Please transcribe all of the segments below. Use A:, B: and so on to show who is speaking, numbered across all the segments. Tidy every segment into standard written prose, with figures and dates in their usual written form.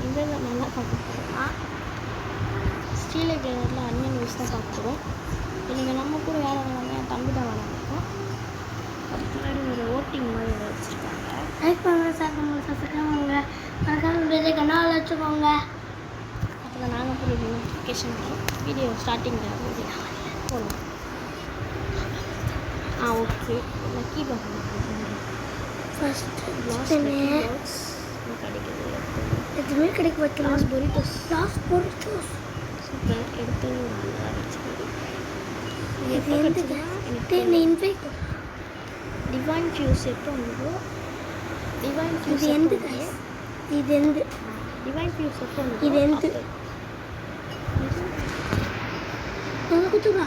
A: இந்த நம்ம என்ன பார்க்க போகிறோம்னா ஸ்டீல் கிளரில் அன்னியன் யூஸ் தான் பார்க்க போகிறோம். இன்றைக்கி நம்ம கூட யார் வராங்க, என் தம்பி தான் வராங்க. அதுக்கு முன்னாடி ஒரு ஓட்டிங் மாதிரி வச்சுருக்காங்க.
B: லைக் பண்ணுங்கள், ஷேர் பண்ணுங்கள், சப்ஸ்கிரைப் பண்ணுங்கள், மறக்காம பெரிய கண்ணால் வச்சுக்கோங்க.
A: அப்புறம் நாங்கள் போய் நோட்டிஃபிகேஷன் வீடியோ ஸ்டார்டிங்கில் போகணும். ஓகே. லக்கி பாக்ஸ்
B: ஃபஸ்ட்டு
A: கிடைக்குது.
B: எதுவுமே கிடைக்க வைக்கலாம்.
A: Last burritos super. எடுத்து நல்லா வச்சுக்கோங்க. டிவைன் ஃபியூஸ் எப்போ வந்ததோ டிவைன் ஃபியூஸ்
B: இது எந்த
A: டிவைன் ஃபியூஸ் எப்போ வந்ததோ
B: இது எந்த குத்துவா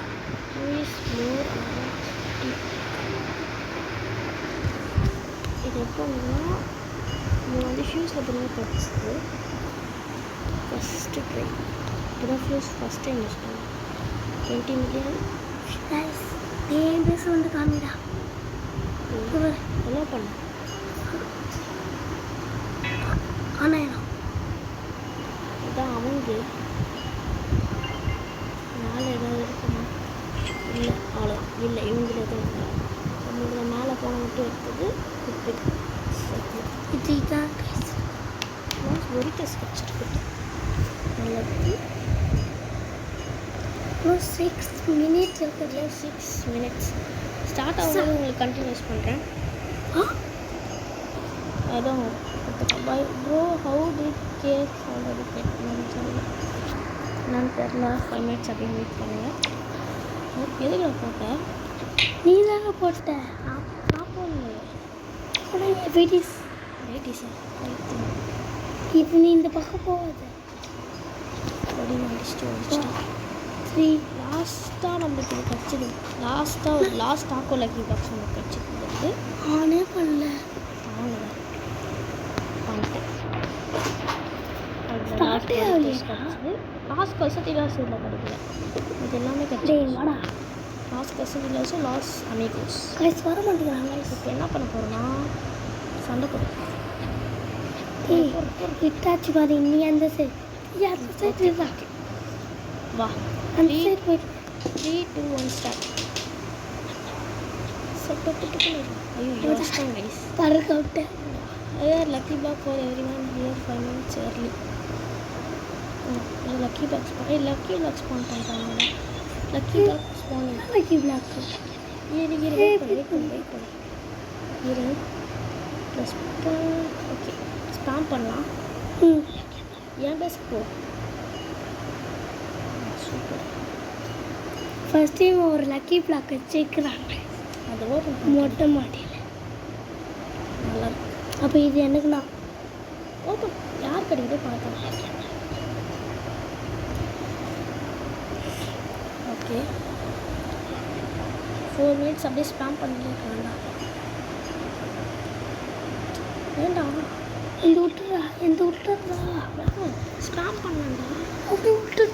A: இஸ் மோர். இது எப்போ வந்ததுன்னா இது வந்து ஃபியூஸில் திரும்ப படிச்சது ஃபஸ்ட்டு ட்ரை. இப்போதான் ஃபியூஸ் ஃபஸ்ட் டைம் யூஸ் பண்ணேன். 20 மில்லியன்
B: பேச வந்து காமிடா
A: என்ன பண்ண
B: ஆனால்
A: இதான் அவங்க மேலே ஏதாவது இருக்குமா? இல்லை, அவ்வளோ இல்லை. இவங்கள தான் நம்மளோட மேலே போன மட்டும் இருக்குது.
B: இதுதான்
A: ஒரு டெஸ்ட் வச்சுருக்குது. நல்லது.
B: 6 மினிட்ஸ் இருக்குது.
A: 6 மினிட்ஸ் ஸ்டார்ட் ஆகும்போது உங்களுக்கு கண்டினியூஸ் பண்ணுறேன். அதான் bye bro how did cake already கேட்கணும்னு சொல்லி நான் தெரில. 5 மினிட்ஸ் அப்படின்னு வெயிட் பண்ணுங்கள். எதுக்கு போட்டேன்?
B: நீ தாங்க போட்ட.
A: நான் போடல. வெயிட்டிஸா
B: இப்போ நீ இந்த பக்கம் போகாத.
A: ரெடி முடிச்சுட்டு
B: 3
A: லாஸ்ட்டாக நம்மளுக்கு இது கிடச்சிது. லாஸ்ட் டாக்கோ லக்கி பாக்ஸ் நம்மளுக்கு கிடச்சிது.
B: ஆனே பண்ணல.
A: ஆனதான் பண்ணிட்டேன்.
B: ஸ்டார்ட்டே ஆகலையே.
A: லாஸ்ட் கசட்டிலாஸ் இதில் கிடைக்கல. இது எல்லாமே கிடைச்சி
B: வாடா.
A: லாஸ்ட் கசட்டிலாஸும் லாஸ் அமேகோஸ்
B: கைஸ் வர மாட்டேங்கிறாங்க.
A: இப்போ என்ன பண்ண போகிறோன்னா சண்டை போடுறோம்.
B: இட்டாச்சு பாரு. நீ அந்த சைடு
A: வா.
B: அந்த சைடு போயிட்டு
A: 3, 2, 1 ஸ்டார்ட். ஐயோ லாஸ்ட் கைஸ்
B: பறக்க விட்டேன்.
A: Lucky pack for every one here 5 minutes early. Lucky box lucky box spawn பண்ணுறாங்க. Lucky box spawn
B: lucky block
A: wait பண்ணு இரு. ப்ளஸ் ஓகே ஸ்பாம் பண்ணலாம். என் பெஸ்ட் போ. சூப்பர்.
B: ஃபர்ஸ்ட் டைம் ஒரு லக்கி பிளாக் வச்சுக்கிறாங்க.
A: அது ஓப்பன்
B: மொட்டை மாடியில்.
A: நல்லா இருக்கு.
B: அப்போ இது எனக்கு நான்
A: ஓப்பன் யார் கிடைக்குதோ பார்த்தோம். ஓகே 4 மினிட்ஸ் அப்படியே ஸ்பாம் பண்ணிருக்காங்களா? வேண்டாம்
B: இந்த விட்டுறா
A: ஸ்பாம் பண்ணாண்டா.
B: அப்படி விட்டு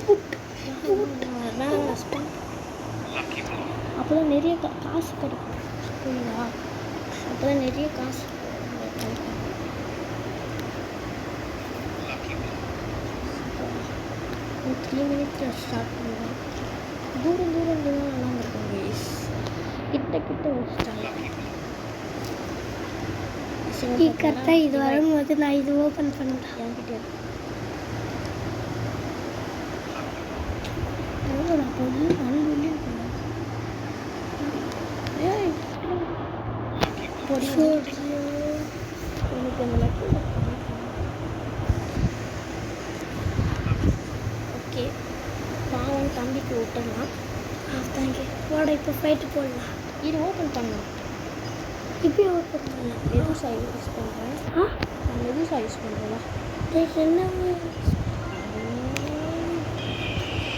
A: வேணாம் ஸ்பாம். அப்போ தான் நிறைய காசு கிடைக்கும். புரியுதா? அப்போ தான் நிறைய காசு. 3 மினிட்ஸில் ஸ்டார்ட் பண்ணுவோம். தூரம் நல்லா இருக்கும் கைஸ். கிட்ட வச்சுட்டாங்க.
B: கரெக்டாக இது வரும்போது நான் இது ஓப்பன் பண்ணுறேன்.
A: என்கிட்ட ஓகே பாவம் தம்பிக்கு விட்டுடலாம்.
B: தேங்க்யூ. வாட இப்போ ஃபைட்டு போடலாம்.
A: இது ஓப்பன் பண்ணலாம்.
B: இப்போ ஓப்பன் பண்ணலாம்.
A: மெதுசா யூஸ் பண்ணுறேன். நான் மெதுசா யூஸ் பண்ணுறேன்.
B: என்ன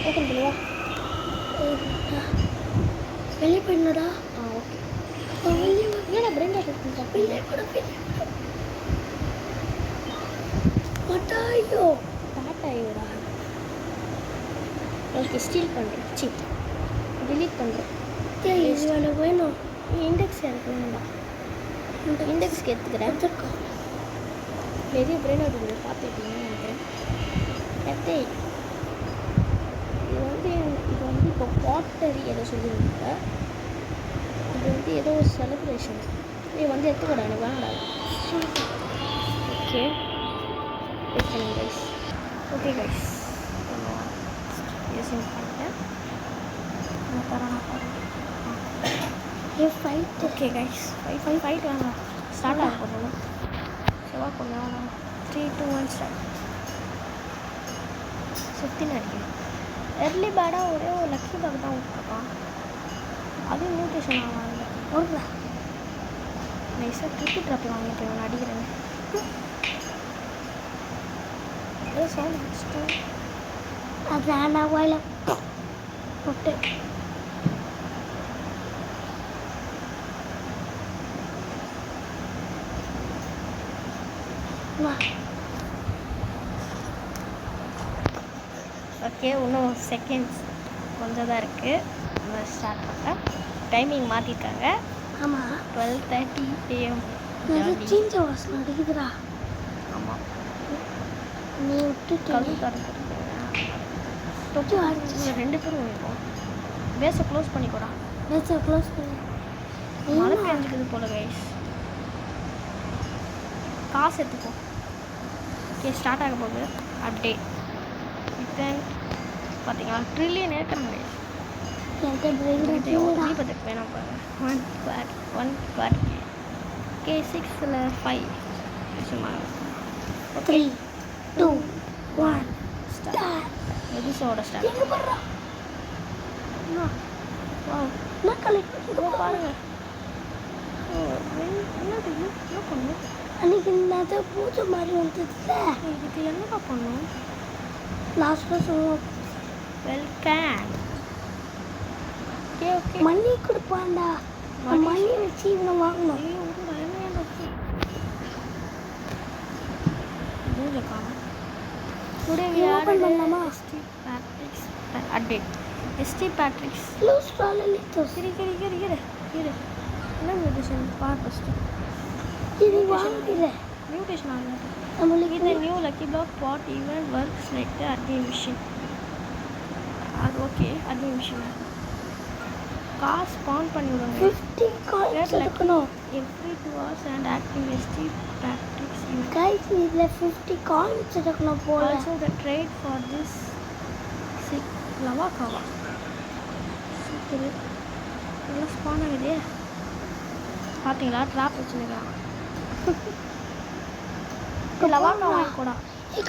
A: ஓப்பன் பண்ணுவா.
B: வெளியே பண்ணடா.
A: ஓகே.
B: வெளியே
A: ஏன்னா பிரெண்டா கொடுத்துருக்கா.
B: வெளியே கூட பட்டாயோ
A: டாட்டாயோடா. ஓகே ஸ்டீல் பண்ணுறேன். டிலீட் பண்ணுறேன்.
B: இது வேணும் வேணும்.
A: இண்டெக்ஸ் எனக்கு வேண்டாம். இண்டெக்ஸ்க்கு எடுத்துக்கிறேன். பெரிய பிரெண்ட் அவுட் பார்த்துக்கிட்டீங்கன்னு நினைக்கிறேன். பர்த்டே. இது வந்து இப்போ பாட்டரி ஏதோ சொல்லியிருந்தாங்க. இது வந்து ஏதோ ஒரு செலிப்ரேஷன். இது வந்து எடுத்துக்கூட எனக்கு வேணாம். Okay guys. Okay guys, using பண்ணிட்டேன்.
B: ஃபைட்.
A: ஓகே கைஸ், ஃபைட் வேணாம். ஸ்டார்ட் ஆக போகணும். செவ்வா கொண்டு வேணாம். 3, 2, 1 ஸ்டார்ட். சுற்றி நினைக்கிறேன். எர்லி பேடாக ஒரே ஒரு லக்கி பேக் தான் விட்டுருக்கான். அதுவும் நியூட்ரிஷன் ஆகல. ஒரு நைஸாக கிரிக்கெட் ட்ராப்பில் வாங்கிட்டு நான் அடிக்கிறேன். ஏதோ சவுண்ட் வச்சுட்டு
B: அது நான் வாயில
A: விட்டு
B: வா.
A: ஓகே, இன்னும் செகண்ட்ஸ் கொஞ்சம் தான் இருக்குது. நம்ம ஸ்டார்ட் பண்ணுறேன். டைமிங் மாற்றிருக்காங்க.
B: ஆமாம்,
A: 12:30 AM.
B: Change was நடிக்குதுடா.
A: ஆமாம்,
B: நீ விட்டுட்டு
A: கல் திறந்துருக்கேன். ரெண்டு பேரும் இருக்கும். பேஸை க்ளோஸ் பண்ணிக்கூடா.
B: பேச்சை க்ளோஸ் பண்ணி
A: மழை பெஞ்சுக்குது போல கைஸ். காசு எடுத்துக்கோ. ஓகே, ஸ்டார்ட் ஆக போகுது. அப்டேட் தென் பார்த்தீங்களா, ட்ரில்லியன் ஏற்கனவே கைஸ்.
B: என்கிட்ட பிரெயின்
A: தீபத்துக்கு வேணாம் பாரு. One bad. ஓகே, 6ல் 5 சும்மா.
B: 3, 2, 1
A: ஸ்டார்ட். எபிசோட ஸ்டார்ட்.
B: எங்கே போடுறா?
A: வா
B: நான் கலெக்ட்
A: பாருங்க. என்னது இது? என்ன பண்ணும்?
B: அன்னைக்கு இந்த பூஜை மாதிரி வந்ததுல
A: இதுக்கு என்னப்பா பண்ணும்?
B: லாஸ்ட்டில் சொல்லுவோம்.
A: வெல்கம். Okay okay.
B: மணி கொடுப்பான்டா. மணி வச்சு இவனை வாங்கணும்.
A: ஐயோ, ஒரு பயமையான இருக்கு. பூஜை காணும். டுடே வி ஆர்
B: பண்ணலாமா?
A: ST Patrick's update. ST Patrick's
B: லூஸ் லித்தோஸ்.
A: இரு. என்ன மியூட்டேஷன் பார் ஃபஸ்ட்டு.
B: இது வாங்கிடு.
A: மியூட்டேஷன் ஆகல.
B: நம்மளுக்கு
A: இந்த new lucky block pot even works like the admin machine. அது okay, admin machine. Car spawn பண்ணி விடுங்க.
B: 50 காயின்ஸ் எடுக்கணும்.
A: Every 2 hours and active ST Patrick's event.
B: Guys, இதில் 50 காயின்ஸ் எடுக்கணும் போல.
A: Also the trade for this sick lava kava. சூப்பர். நல்லா spawn ஆகுதே. பார்த்தீங்களா, ட்ராப் வச்சுருக்கான். லவா கவா கூட.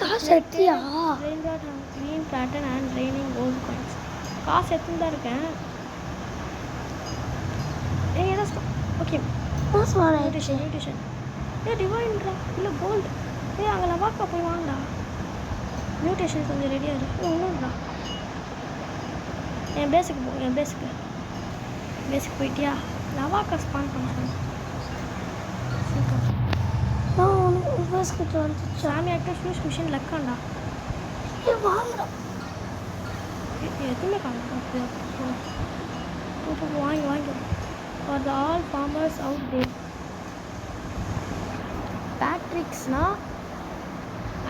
B: காசு எடுத்தியா?
A: Rainbow green pattern and raining gold coins. காசு எடுத்துன்னு தான் இருக்கேன். Okay, nutrition. டிவைன்ரா இல்லை கோல்டு. அங்கே லவாக்கா போய் வாங்கடா. நியூட்ரிஷன் கொஞ்சம் ரெடியாக இருக்கு. ஒன்றும்டா. என் பேஸுக்கு போயிட்டியா? லவாக்கா ஸ்பான் பண்ண சாமி ஆக்டர் ஃபியூஸ் மிஷின் லக்காண்டா.
B: வாங்கலாம்.
A: எதுவுமே காணும். வாங்கி for the all farmers out there. பேட்ரிக்ஸ்னால்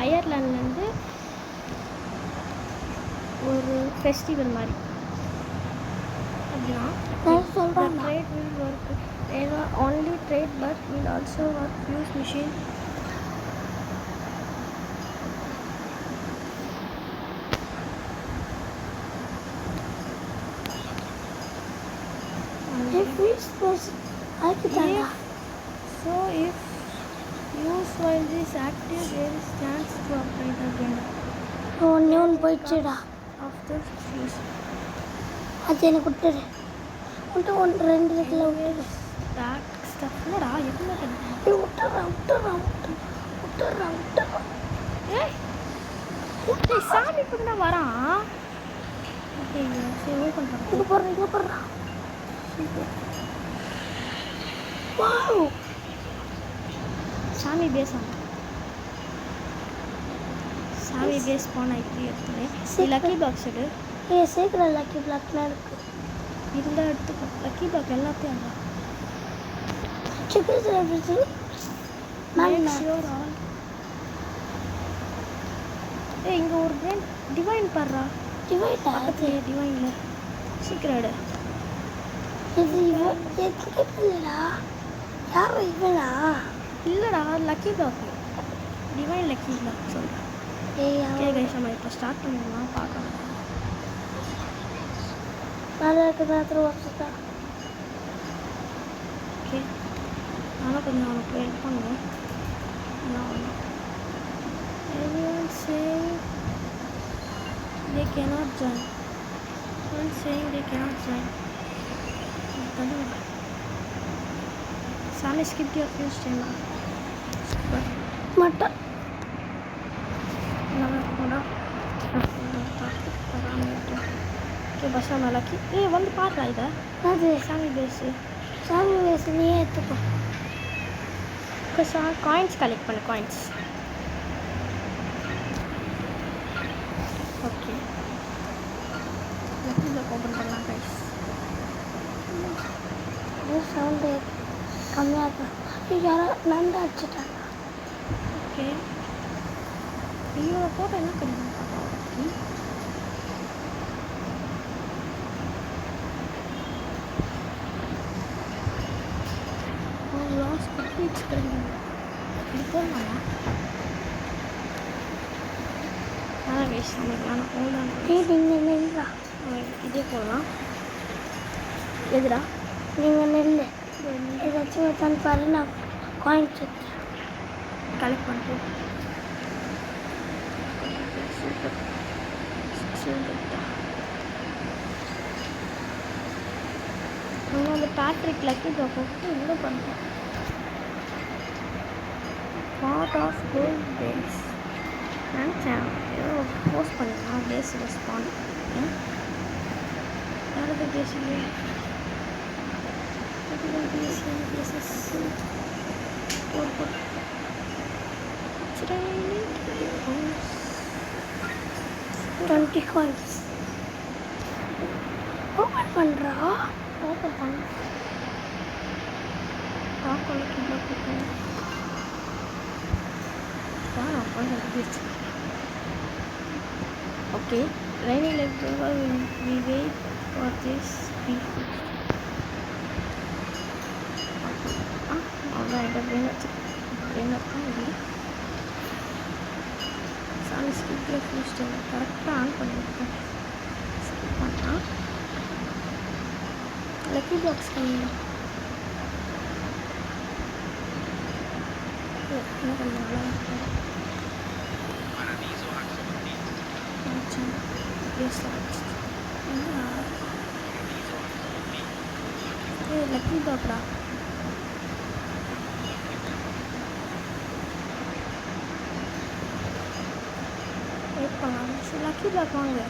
A: அயர்லாண்ட்லேருந்து ஒரு ஃபெஸ்டிவல் மாதிரி. அப்படின்னா ட்ரேட் வில் ஒர்க். ஏன்னா only trade but will also work fuse machine. So if used while this active, there is chance to operate again
B: ஒன்று போயிடுச்சுடா.
A: after fuse.
B: அது எனக்கு விட்டுரு. ஒன்று 2 இடத்துல விட்டுரு.
A: பேக் ஸ்டஃப் இல்லைடா, எதுவுமே கிடையாது.
B: விட்டுறான்.
A: ஏய் சாமி இப்போ தான் வரான். ஓகே, சரி ஓப்பன் பண்ணுறேன்.
B: இங்கே போடுறான். வாவ்,
A: சாமி பேஸ் போனால் இப்படி எடுத்துனேன். லக்கி பாக்ஸ் எடு.
B: சீக்கிரம் லக்கி பிளாக்லாம் இருக்கு.
A: இருந்தால் எடுத்துக்கோ. லக்கி பாக் எல்லாத்தையும் இல்லை.
B: சிக்கன்
A: Make sure all ஏய் இங்கே ஒரு டிவைன் பாடுறா
B: டிவைட்டா
A: பக்கத்துலேயே டிவைனில் சீக்கிரம் எடு
B: இது இவன் இல்லைடா யாரும் இவனா
A: இல்லைடா lucky block divine lucky block சொல்கிறேன்
B: ஏய்
A: ஓகே கைஸ் நம்ம இப்போ ஸ்டார்ட் பண்ணிடலாம் பார்க்கலாம்
B: நல்லா இருக்குது அப்புறம் வச்சுட்டா
A: ஓகே நானும் கொஞ்சம் அவனுக்கு ஹெல்ப் பண்ணுவேன் everyone saying they cannot join everyone saying they cannot join Sami skipped your first time
B: மட்டும்
A: ஓகே பஸ் லக்கி ஏய் வந்து பார்க்கலாம் இதை
B: அது
A: சாமி பேஸு
B: சாமி வயசுலேயே எடுத்துக்கோ
A: காயின்ஸ் கலெக்ட் பண்ணு coins okay lucky block open பண்ணலாம் கைஸ்
B: சவுண்டு கம்மியாக இருக்கும் யாரோ நண்டு அடிச்சிட்டாங்க
A: ஓகே இவரை போட்டோ என்ன கிடைக்கும் பார்க்கலாம் லாஸ்ட் குப்பீட்ஸ் கிடைக்கும் இது போடலாமா அதான் கைஸ் நமக்கு வேணாம் ஓல்டான
B: நீங்கள் நில்றா
A: இதே போடலாம் எதுடா
B: நீங்கள் நெல் ஏதாச்சும் வச்சான்னு பாரு நான் காயின்ஸ் வச்சேன்
A: கலெக்ட் பண்ணிட்டு சூப்பர் அவங்க அந்த பேட்ரிக் லக்கி ட்ராப் என்ன பண்ணுறோம் பார்ட் ஆஃப் கோல்ட் பேஸ் நினச்சேன் ஏதோ போஸ்ட் பண்ணிடலாம் பேஸ் ரெஸ்பாண்ட் யாரது பேசுங்க
B: டுவெண்ட்டி காயின்ஸ் ஓப்பன் பண்ணுறா
A: ஓப்பன் பண்ண பார்க்கல கிட்ட okay rainy like river we wait for this people அவ்வளோ என்கிட்ட பிரெயின் வச்சுருக்கேன் இல்லை சாமி ஸ்கிப்பில் ஃபினிஷ்டு கரெக்டாக ஆன் பண்ணியிருக்கேன் ஸ்கிப் பண்ணால் லக்கி பாக்ஸ் பண்ணிடலாம் இன்னும் கொஞ்சம் நல்லா இருக்கும் லக்கி பாக்டா வெயிட் பண்ணலாம் சரி லக்கி பாக் வாங்க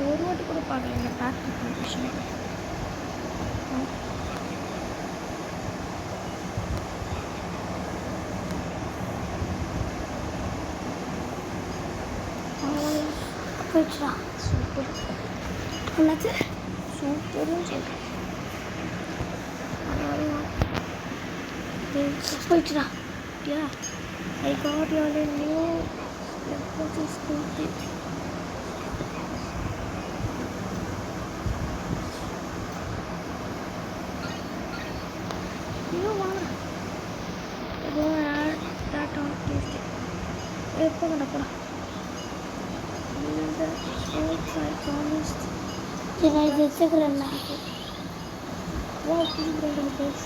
A: ஒரு வாட்டி கூட பார்க்கல இந்த பேக் கண்டிஷன்
B: போயிடுச்சா
A: சூப்பர்
B: என்னது
A: சூப்பர்னு சொல்கிறேன்
B: போயிடுச்சுடா
A: Yeah, I got your new electricity scooty. You want? I go add that on Tuesday. எப்போ நடக்கிறா இந்த ஸ்போர்ட்ஸ் ஐ ப்ராமிஸ்ட்
B: சரி நான் இது வச்சுக்கிறேன்
A: வா புது பேஸ்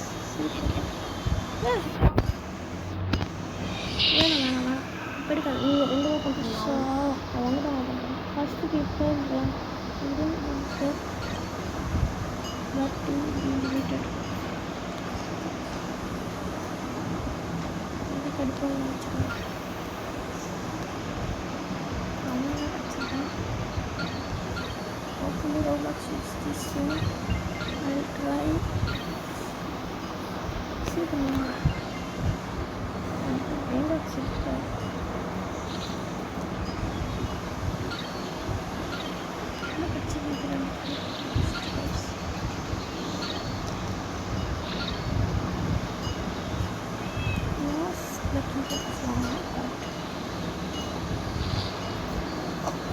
A: வேணாம் படிக்காது நீங்கள் ரெண்டு ஓப்பன் பண்ணலாம் நான் ஒன்று தான் ஓப்பன் பண்ணேன் first people but to be deleted இது படிப்போம் வச்சுக்கோங்க hopefully Roblox is this soon. I'll try. See the more. I'm going to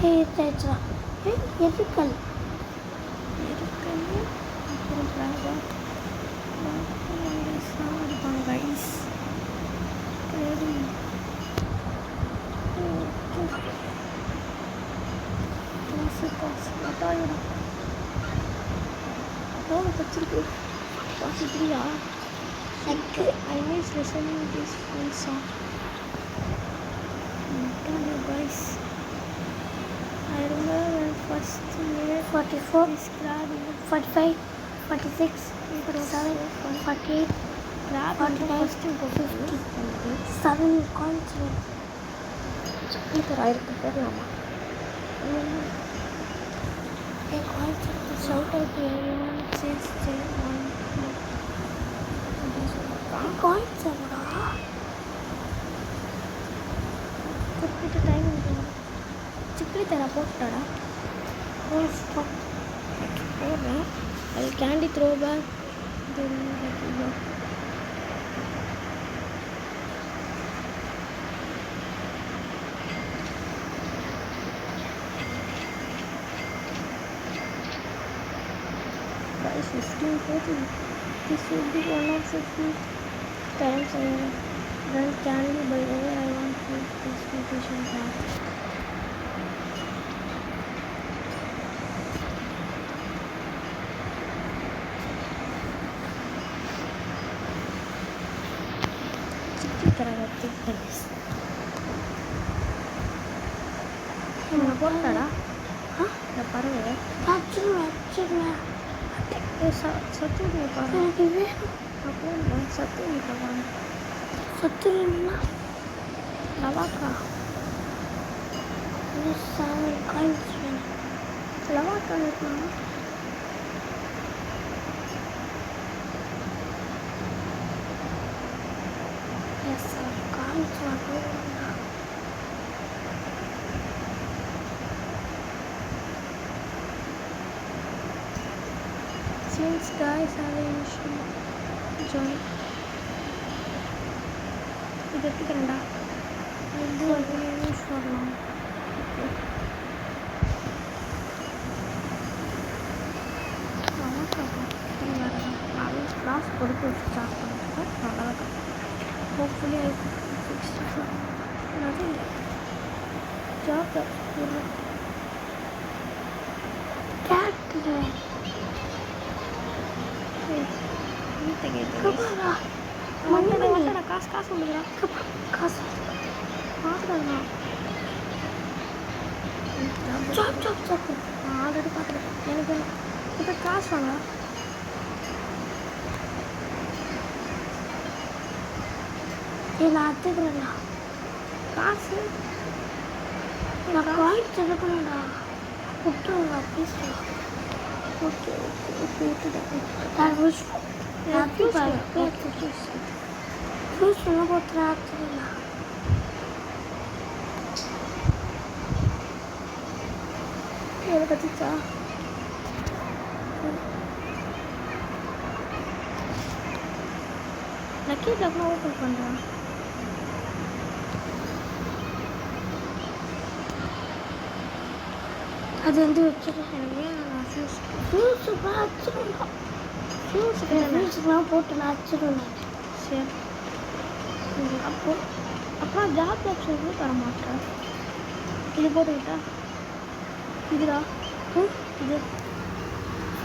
B: தேய்ச்சா எதுக்கல்
A: இருக்குன்னு அப்புறம் ட்ராகன் இருப்பாங்க கைஸ். சரி காசு பத்தாயிரம் எவ்வளோ வச்சிருக்கு? 43
B: எனக்கு
A: I miss listening this full song. Tell you guys, I remember when first made
B: 44
A: this crab
B: 45 46 47 48
A: crab
B: 49
A: first
B: 50 7 coins
A: speaker ஆயிருக்கு போடலாமா?
B: coins
A: Shout out to everyone since day one.
B: coins எவ்வளோ
A: குறிப்பிட்ட டைம் சிப்ளி தர போட்டாடா போடுறேன். அது candy throw back guys, 15:40. This will be one of the few times I run candy. By the way, I want to this vacation back. போட்டாடா இந்த பறவை
B: வச்சிருவேன்
A: சத்து பாரு.
B: எனக்கு வேணும்
A: அப்போ சத்து பாரு.
B: சத்துருன்னா
A: லவாக்கா
B: இது 7 coins வேணும்
A: லவாக்கா இருக்கணும்.
B: எஸ் 7 coins வேணும்
A: Since guys have an issue, join. இது எடுத்துக்கிறேன்டா. இது யூஸ் பண்ணலாம். நான் கிளாஸ் கொடுத்து ஸ்டார்ட் பண்ணிட்டு நல்லா இருக்கும். ஹோப்ஃபுல்லி ஐ ஃபிக்ஸ் நதிங் ஜாப்
B: கேட்டு
A: காசு வந்துடுறா.
B: காசு
A: பார்த்துக்கலாம். நான் ஆல்ரெடி பார்த்துட்டேன். எனக்கு இப்போ காசு வாங்க.
B: நான் அத்துக்கிறேன்டா
A: காசு
B: நான் காயின்ஸ் எடுக்கணும்டா விட்டுருங்க ப்ளீஸ்
A: ஓகே ஓகே ஓகே விட்டுட்டேன்.
B: நான் யூஸ் பண்ண போட்டு அத்துக்கிறேன்
A: எவ்வளோ கற்றுச்சா? லக்கி டப்னா ஓப்பன் பண்ணுறேன்.
B: அது வந்து வச்சுருக்கேன்
A: எனக்கு நான் ஃபியூஸ்
B: வச்சுருக்கேன் ஃபியூஸ்லாம் போட்டு நான் வச்சுருவேன்
A: சரி. அப்போ அப்புறம் ஜாப் ஆப்ஷன் கூட தர மாட்டேன். இது போட்டுக்கிட்டா இதுடா இது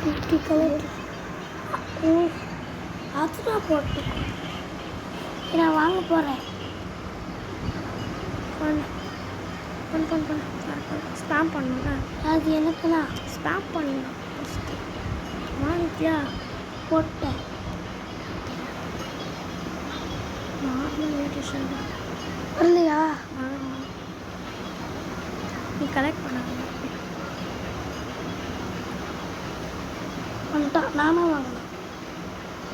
B: 50 கலர் அது நான் போட்டு நான் வாங்க போகிறேன்
A: பண்ணு ஸ்பேம் பண்ணுங்க.
B: அது எனக்குண்ணா
A: ஸ்பேம் பண்ணலாம் ஃபஸ்ட்டு. வாங்கிட்டியா?
B: போட்டேன்
A: நார்மல் இன்விடேஷன் தான்.
B: இல்லையா
A: நீ கலெக்ட் பண்ணாங்க.
B: வந்துட்டான் நானும் வாங்கினேன்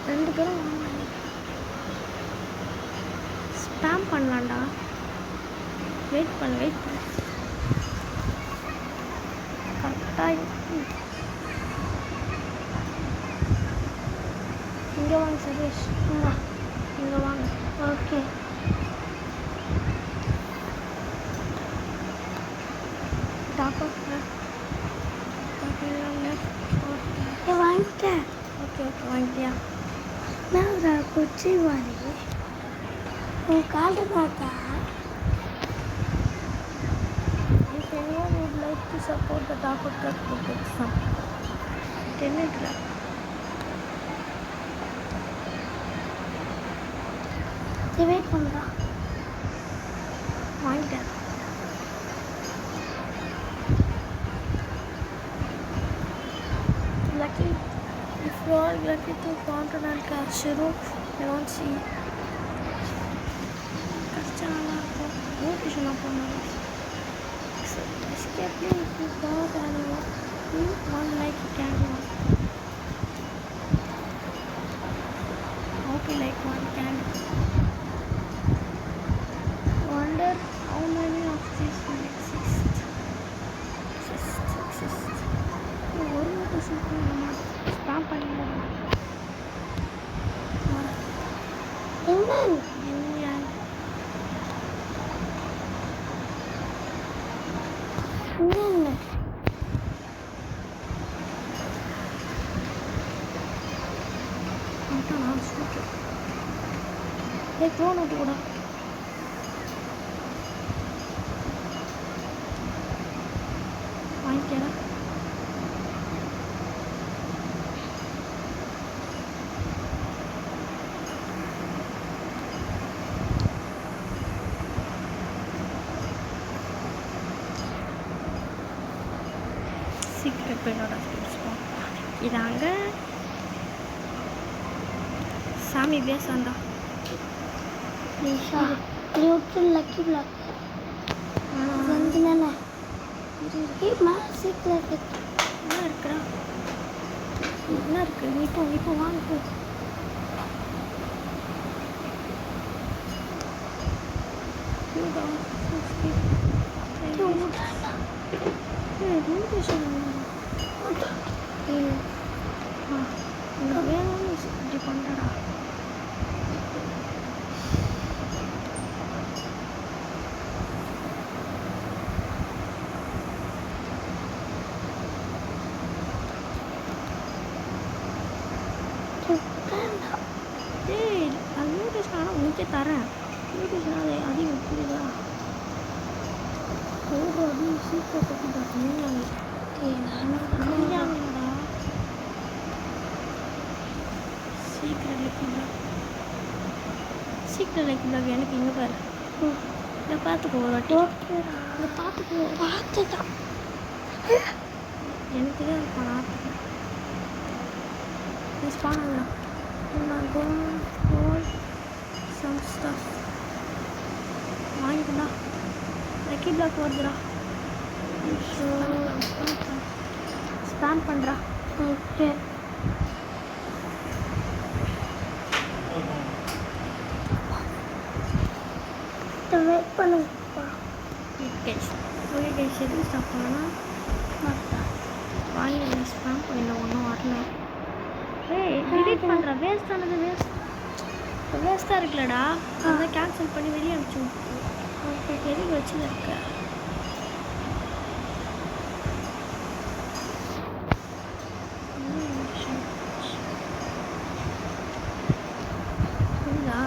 A: 2 பேரும் வாங்கினாங்க. ஸ்பேம் பண்ணலாம்டா. வெயிட் பண்ணு கரெக்டாக இங்கே வாங்க சதீஷ். இங்கே வாங்க.
B: ஓகே
A: பார்ப்பேன்.
B: வாங்கிட்டேன்.
A: ஓகே ஓகே வாங்கிட்டியா?
B: நான் குச்சி மாதிரி உன் காட்டு பார்த்தா
A: If anyone would like to support the Top of Truck to get some 10 minutes.
B: Wait பண்ணுறான்.
A: வாங்கிட்டேன். Lucky, if you are lucky to fountain and capture room, I don't see. கஷ்ட நல்லா இருக்கும். நியூட்ரிஷனாக போகணும். Escape if you got anyone. You one like you can one. Okay, like one candy. Wonder how many of these will exist. ஒரு notification நம்ம spam பண்ணிடலாம்.
B: என்ன
A: நான் super. Clone விட்டு கூட வாங்கிக்கிறேன். சீக்கிரம் என்னோட இதாங்க சாமி பேசாண்டா.
B: நிஷா நியூட்ரல் லக்கி பிளாக் செஞ்சுனே சீக்கிரம்
A: என்ன இருக்குடா? என்ன இருக்கு? இப்போ வாங்க போ. வேணும்னு இப்படி பண்ணுறடா. ஏய் அது நியூட்ரிஷன் ஆனால் உனக்கே தரேன். நியூட்ரிஷன் அது அதிகம் புரியுதா? அதிகம் சீக்கிரம் பற்றி பார்த்தீங்கன்னா சீக்கிரம் லைக் எனக்கு இங்கே பாரு. இதை பார்த்துக்கோ ஒரு வாட்டி. இதை பார்த்துதான் எனக்கு தான் இருப்பான். பார்த்துக்கேன் ஸ்பான் சம் ஸ்டஃப் வாங்கிக்கண்டா. லக்கி பிளாக் வருதுடா. ஸ்பாம் பண்ணுறா.
B: ஓகே வெயிட் பண்ணுங்கப்பா.
A: ஓகே கைஸ் எதுவும் ஸ்டாப் பண்ணலாம். வாங்கி ஸ்பாம் பண்ணல ஒன்றும் வரல. ஏய் டிலீட் பண்ணுறா. வேஸ்ட் ஆனது வேஸ்ட்டாக இருக்குல்லடா. அதான் கேன்சல் பண்ணி வெளியே அனுப்பிச்சு ஓகே எதுக்கு வச்சுல இருக்க? புரியுதா?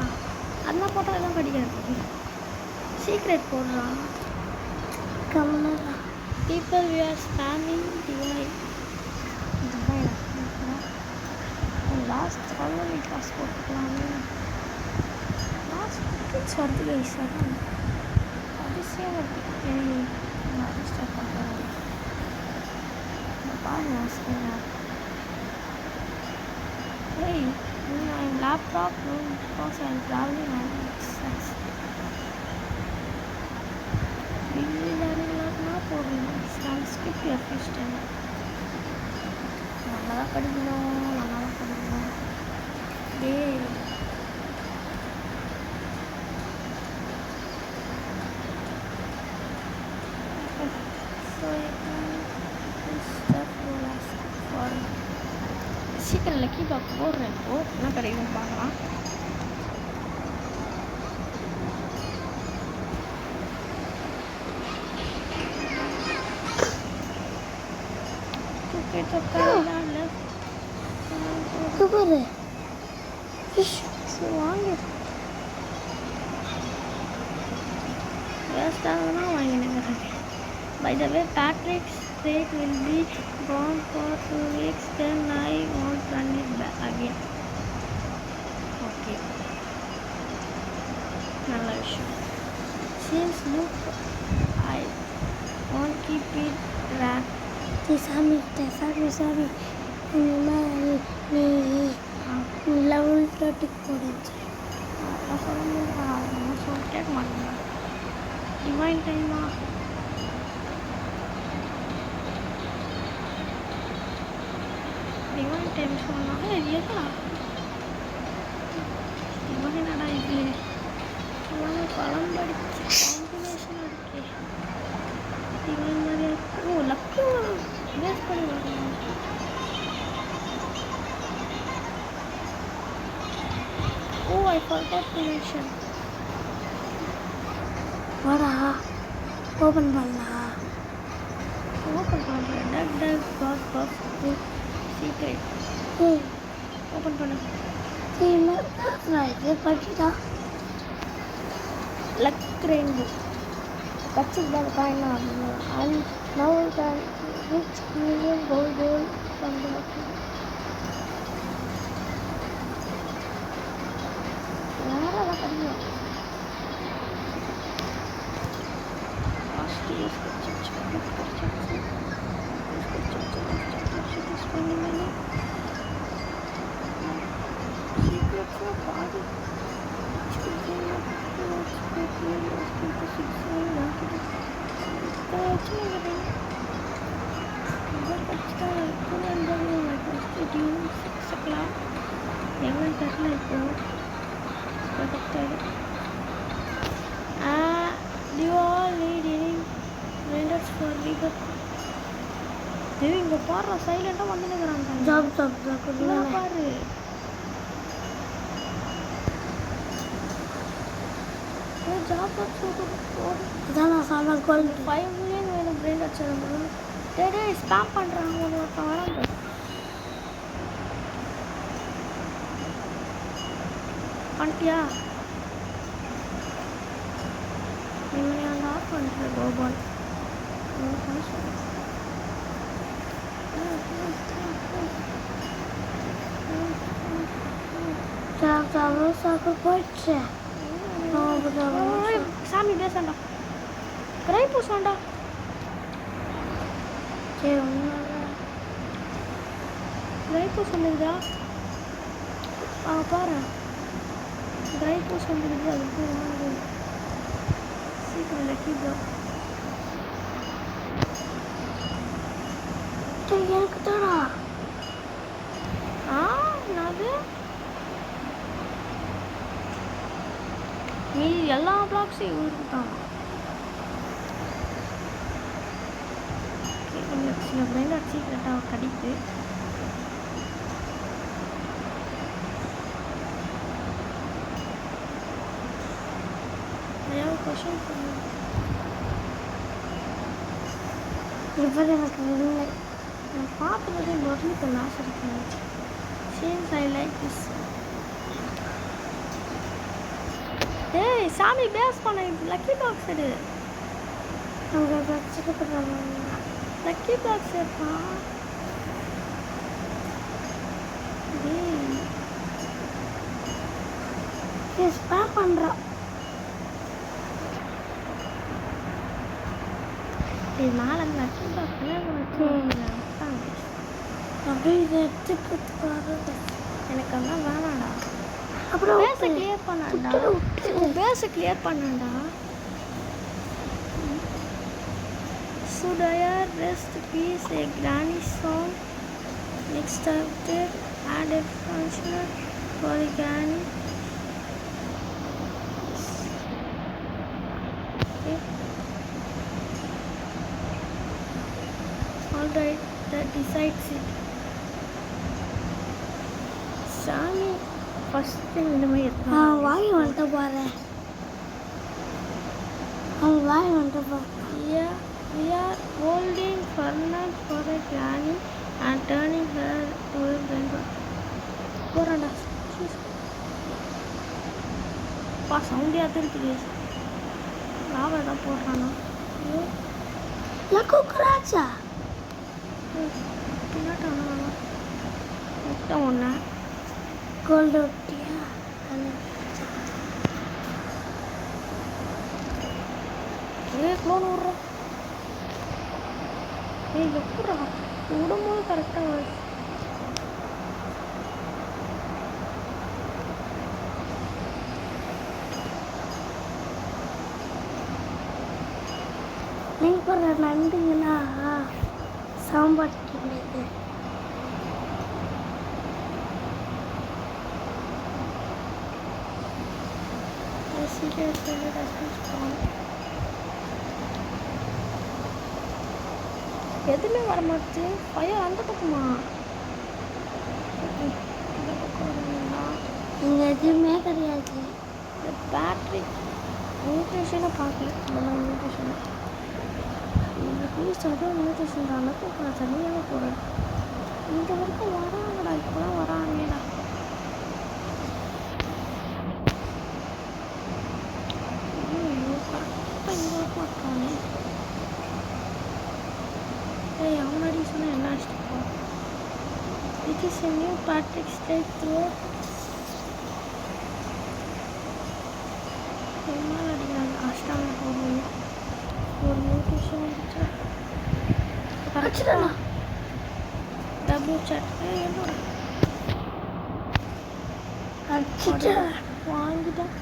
A: அதெல்லாம் போட்டால் எல்லாம் படிக்காது. சீக்ரெட் போடுறான்.
B: கம்மியாக
A: People we are spamming divide. Last அவ்வளோ காசு போட்டுக்கலாமே. லாஸ்ட் டிக்கெட்ஸ் வருது கைஸ். அதான் அதிசயம் வருது. நான் ரெஜிஸ்டர் பண்ணுறேன். பாருங்க ஸ்க்ரீனை. ஏய் என் laptop because I am travelling and access degree லேர்னிங்னா போடுறீங்க. Skip your first time. நல்லா தான் படிக்கணும். டேய் சீக்கிரம் லக்கி பாக் போடுறேன். இப்போ என்ன கிடைக்கும் பார்க்கலாம். It's okay. Left.
B: Super fish
A: So வாங்க. Waste ஆகுனா வாங்கினேன். By the way, Patrick's rate will be gone for 2 weeks. Then I won't run it back again. Okay. நல்ல விஷயம். Since look, I won't keep it rat.
B: சாமி நீ 11:30 போடுச்சு
A: நான் சொல்ல முடியாது. சொல்ல கேட்க மாட்டேன். டிவைன் டைமா? டிவைன் டைம் சொன்னாங்க. இது எதுடா? டிவைனடா இது? எல்லாமே குழம்படிச்சு காம்பினேஷனாக இருக்கே. டிவைன் மாதிரியா இருக்கு. ஓ லக்கு வேஸ்ட் பண்ணி வரணும். Oh I forgot to mention.
B: வாடா ஓப்பன் பண்ணலாம்
A: ஓப்பன் பண்ணுறேன். டக் டக் பாஸ் பாஸ் சீக்ரெட்
B: ஏய்
A: ஓப்பன் பண்ணு.
B: இது படிச்சுட்டா
A: லக் ரெயின்போ வச்சுருந்தாங்க காயினா அப்படின்னு. And now can rich million gold from the luck. யாரும் அதை படிக்கணும். எவ்வளோ தெரியல இப்போ do you all need any vendors for legal? தேவி இங்கே பாடுற சைலண்டாக வந்துனுக்குறாங்க.
B: ஜாப்
A: பாரு ஜாப்
B: அதான் நான் சொன்ன கோல்
A: 5 million வேணும் பிரெயின் வச்சிருந்தோம். டே ஸ்பாம் பண்ணுறாங்க. ஒருத்தன் வராங்க. பண்ணிட்டியா? இவனை அந்த ஆஃப் பண்ணுற கோபால்
B: சாக்கு போயிடுச்சு
A: சாமி பேசாண்டா. கிரை பூசாண்டா.
B: சரி
A: கிரை பூ சொல்லுதா? பாரு கிரை பூ சொல்லுது. அது போய் வாங்க சீக்கிரம் லக்கிதா.
B: எனக்கு தானா
A: என்னது? நீ எல்லா பிளாக்ஸும் இவருக்கு தான். சில பிரெயின் சீக்கிரட்டாக கடிக்கு. கொஷின்
B: இப்போ எனக்கு இல்லை
A: நான் பார்த்துட்டு பொருளுக்கு ஆசை இருக்கேன். Scenes I like this. ஏய் சாமி பேஸ் பண்ண லக்கி பாக்ஸ் எடு.
B: அவங்க வச்சுட்டு போடுறாங்க
A: லக்கி பாக்ஸ் எடுப்பா.
B: ஸ்பாம் பண்ணுறான்.
A: இது மேலே லக்கி பாக்ஸ்
B: அப்படியே இதை எடுத்துக்கிறதுக்கு வர்றது
A: எனக்கு அதான் வேணாடா.
B: அப்புறம்
A: பேஸை கிளியர் பண்ணாண்டா. பேஸை கிளியர் பண்ணாண்டா. Should I rest piece a granny song? Next update added function for the granny. Okay. Alright, that decides it. சாமி ஃபஸ்ட்டு இந்த மாதிரி
B: வாங்கி வந்துட்டு போகிறேன். அவன் வாங்கி வந்துட்டு போகிறேன்.
A: We are holding furnace for a granny and turning her to a rainbow. போகிறான்டா பா சவுண்டே அதிருக்குது. லாவை தான் போடுறானா
B: La cucaracha.
A: பின்னாட்டானா முட்டை ஒன்று
B: Gold rotia.
A: க்ளோன் விட்றோம். ஏய் எப்படா விடும்போது கரெக்டாக வருது.
B: நீங்கள் போடுற நண்டுங்கன்னா சாம்பாட்டுக்கு
A: எதுவுமே வர மாட்டுது. பையன் அந்த பக்கமா இந்த பக்கம் வரீங்களா?
B: இங்கே எதுவுமே கிடையாது.
A: இந்த பேட்ரி நியூட்ரிஷனை பார்க்கல. இதெல்லாம் நியூட்ரிஷனை இந்த பீஸ் அதுவும் நியூட்ரிஷன் தான் அளவுக்கு நான் தனியாக போகிறேன். இந்த வரைக்கும் வராங்கடா, இப்போ தான் வராங்கடா. கரெக்டாக இங்கே வரைக்கும் இருக்கானே. ஏய் அவனாடி சொன்னால் என்ன ஆச்சுப்பா. It is a new Patrick state through என்னால் அடிக்கிறாங்க. அஷ்டாங்க போடுவோம். ஒரு நியூட்ரிஷன் வந்துச்சு கரெக்டாக டபிள்யூ சாட் என்னோட வாங்கிட்டேன்.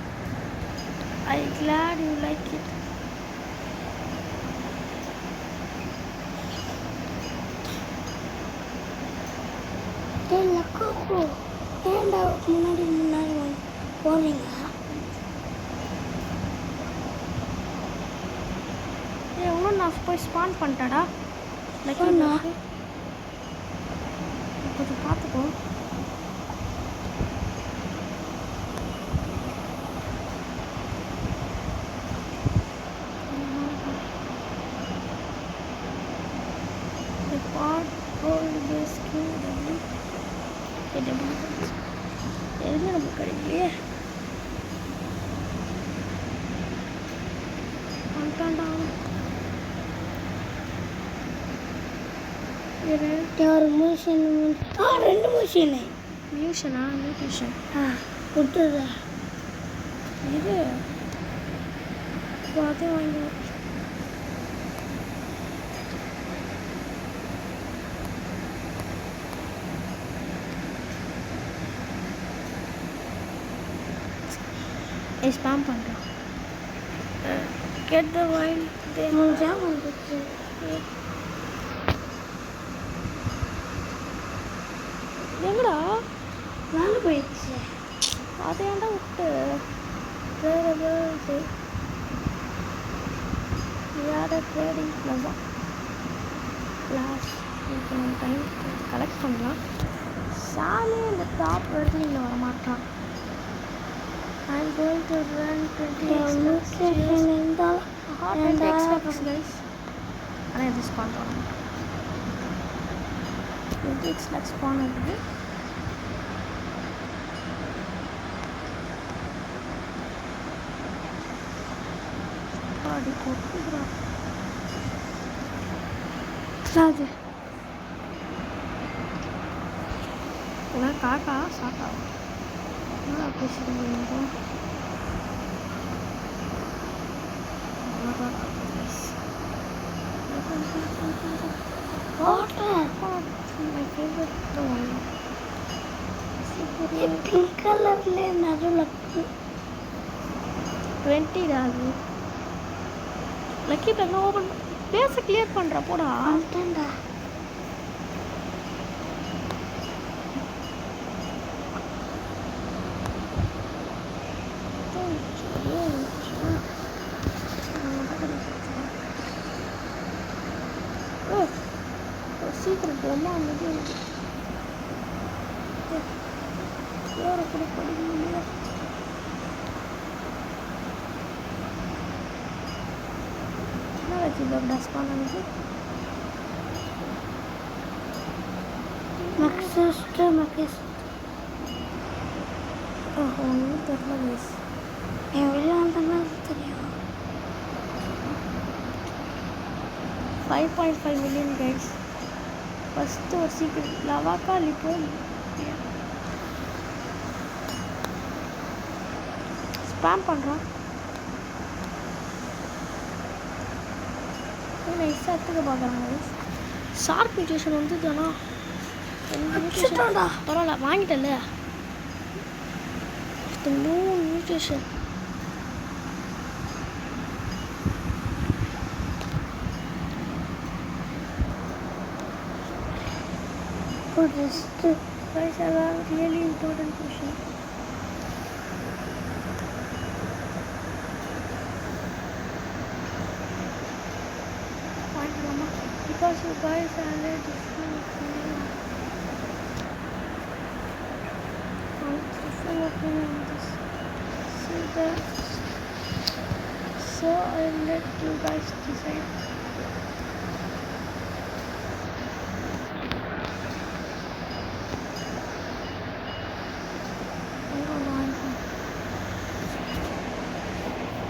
A: ஐ கிளாட் யூ லைக் இட்.
B: ஏன்டா முன்னாடி போறீங்க?
A: இன்னும் நான் போய் ஸ்பான் பண்ணிட்டேடா. லைக் கொஞ்சம் பார்த்துக்கோ. எதுவுமே நமக்கு கிடைக்கலையே. வந்துட்டான்டா.
B: ஒரு மிஷின். ரெண்டு மிஷினு.
A: மியூஷனா நியூட்ரிஷன்
B: கொடுத்துருதா
A: இது அதையும் வாங்கி ஸ்பாம் பண்ணுறான். கெட் த வைல்ட் தே
B: முடிஞ்சா வந்துச்சு.
A: எங்கடா
B: வேலை போயிடுச்சு.
A: அதை ஏன்டா விட்டு யார ட்ரேடிங் ப்ளஸா கிளாஸ் இப்போ நம்ம டைம் கலெக்ட் பண்ணலாம். சாமி இந்த டாப் வரைக்கும் இங்கே வரமாட்டான். I'm going to run 20x
B: இருந்தாலும்
A: guys. ஆனால் இது ஸ்பான் பண்ணணும். 20x ஸ்பான் ஆகுது. பாடி போட்டுக்கிறான். அது எல்லாம் காக்கா சாக்கா என்ன பேசுகிறீங்க? My favorite one.
B: பிங்க் கலர்ல நடுவில்
A: 20 அது லக்கி பேக் ஓப்பன் பேச கிளியர் பண்ணுற போடா.
B: வந்துட்டேன்டா.
A: சீக்கிரம் ரொம்ப அமைதி எனக்கு வேறு கூட படிக்க முடியாது. என்ன வச்சு டஸ்பான் எனக்கு
B: மக்சிஸ்ட் மக்கிஸ்
A: ஒன்றும் தெரியல கைஸ்.
B: என் வெளியே வந்த மாதிரி தெரியும்.
A: 5.5 மில்லியன் கைஸ். ஃபஸ்ட்டு ஒரு சீக்கிரம் லவாக்கா லிப்போம் ஸ்பேம் பண்ணுறான். நைஸாக எடுத்துக்க பார்க்குறாங்க கைஸ். ஷார்ப் மியூட்டேஷன் வந்துதுன்னா பரவாயில்ல, வாங்கிட்டல. 3 mutation. Guys, I have a really important question. Because you guys are late, so I'll let you guys decide.